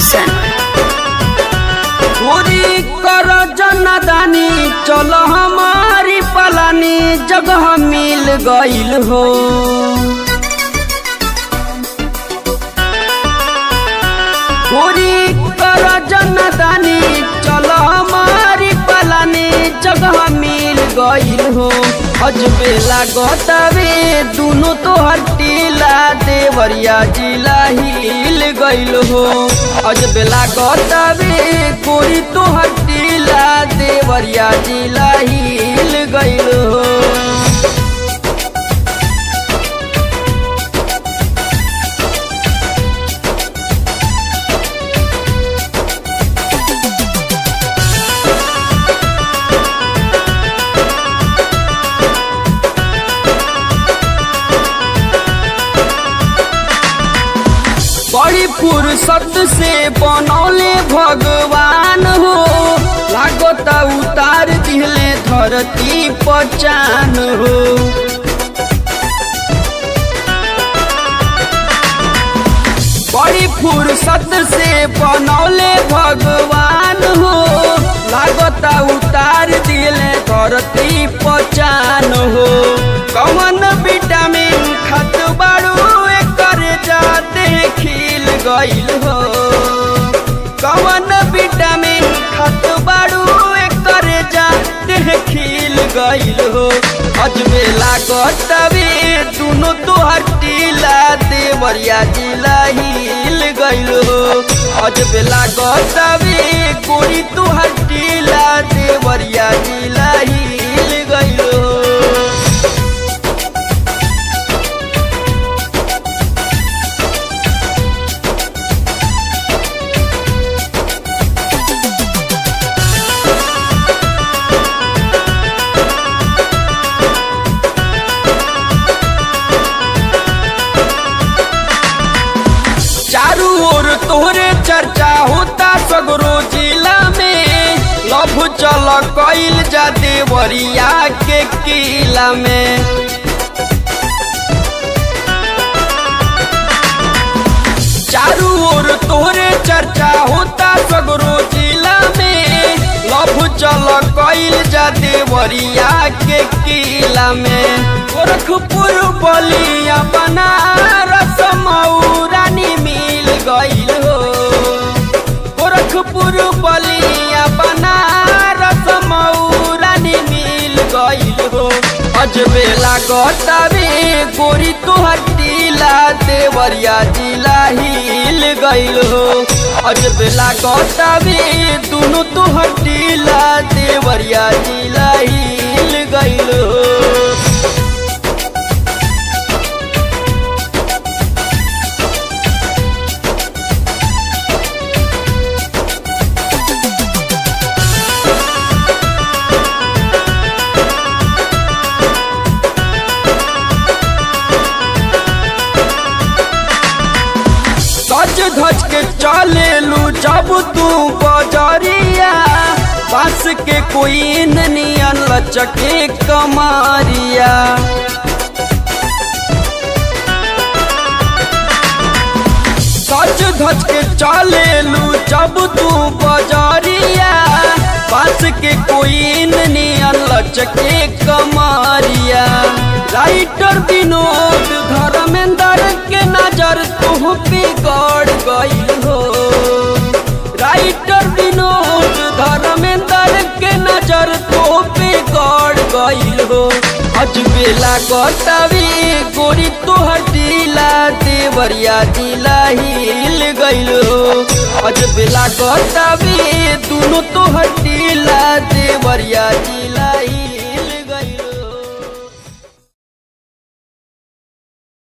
Production. पूरी कर जनादानी चलो हमारी पलानी जगह मिल गईल हो। पूरी कर जनादानी चलो हमारी पलानी जगह मिल गईल हो। अजबे लागतावे दोनों तो हटीला देवरिया जिला हिल गईल हो। अजबे लागतावे कोरी तो हटीला देवरिया जिला हिल गईल हो। बड़ी फुर्सत से बनौले भगवान हो। लागता उतार दिले धरती पहचान हो। बड़ी फुर्सत से बनौले भगवान हो। लागता उतार दिले धरती पहचान हो। कौन विटामिन खत बाड़ू कर जाते खिल गईल हो। कौन विटामिन खत बाड़ू कर जाते खिल गईल हो। अजबे लागतावे दोनों तो हटीला देवरिया जिला हिल गईल हो। अजबे लागतावे कोरी तो हटीला देवरिया जिला हिल गईल हो। चारू ओर तोहरे चर्चा होता सगरो जिला में। लभ चल कईल जा देवरिया के किला में। चारू ओर तोहरे चर्चा होता सगरो जिला में। लभ चल कईल जा देवरिया के किला में। गोरखपुर बलिया बनारस मऊरानी मिल गईल हो। गोरखपुर बलिया बनारस मऊरानी मिल गईल हो। अजबे लागतावे गोरी तो हटीला देवरिया जिला हिल गईल हो। अजबे लागतावे दोनों तो हटीला देवरिया जिला हिल गईल हो। सज धज के चले लू जब तू बजरिया। बांस के कोई नियन लचके कमारिया। सज धज के चले लू जब तू बजरिया। बांस के कोई नियन लचके कमारिया। राइटर विनोद धर्मेंद्र के नजर तू बिगड़ गई हो। राइटर विनोद धर्मेंद्र के नजर तू बिगड़ गई हो। अजबे लागतावे गोरी तो हटीला देवरिया जिला हिल गईल हो। अजबे लागतावे दोनों तो हटीला देवरिया जिला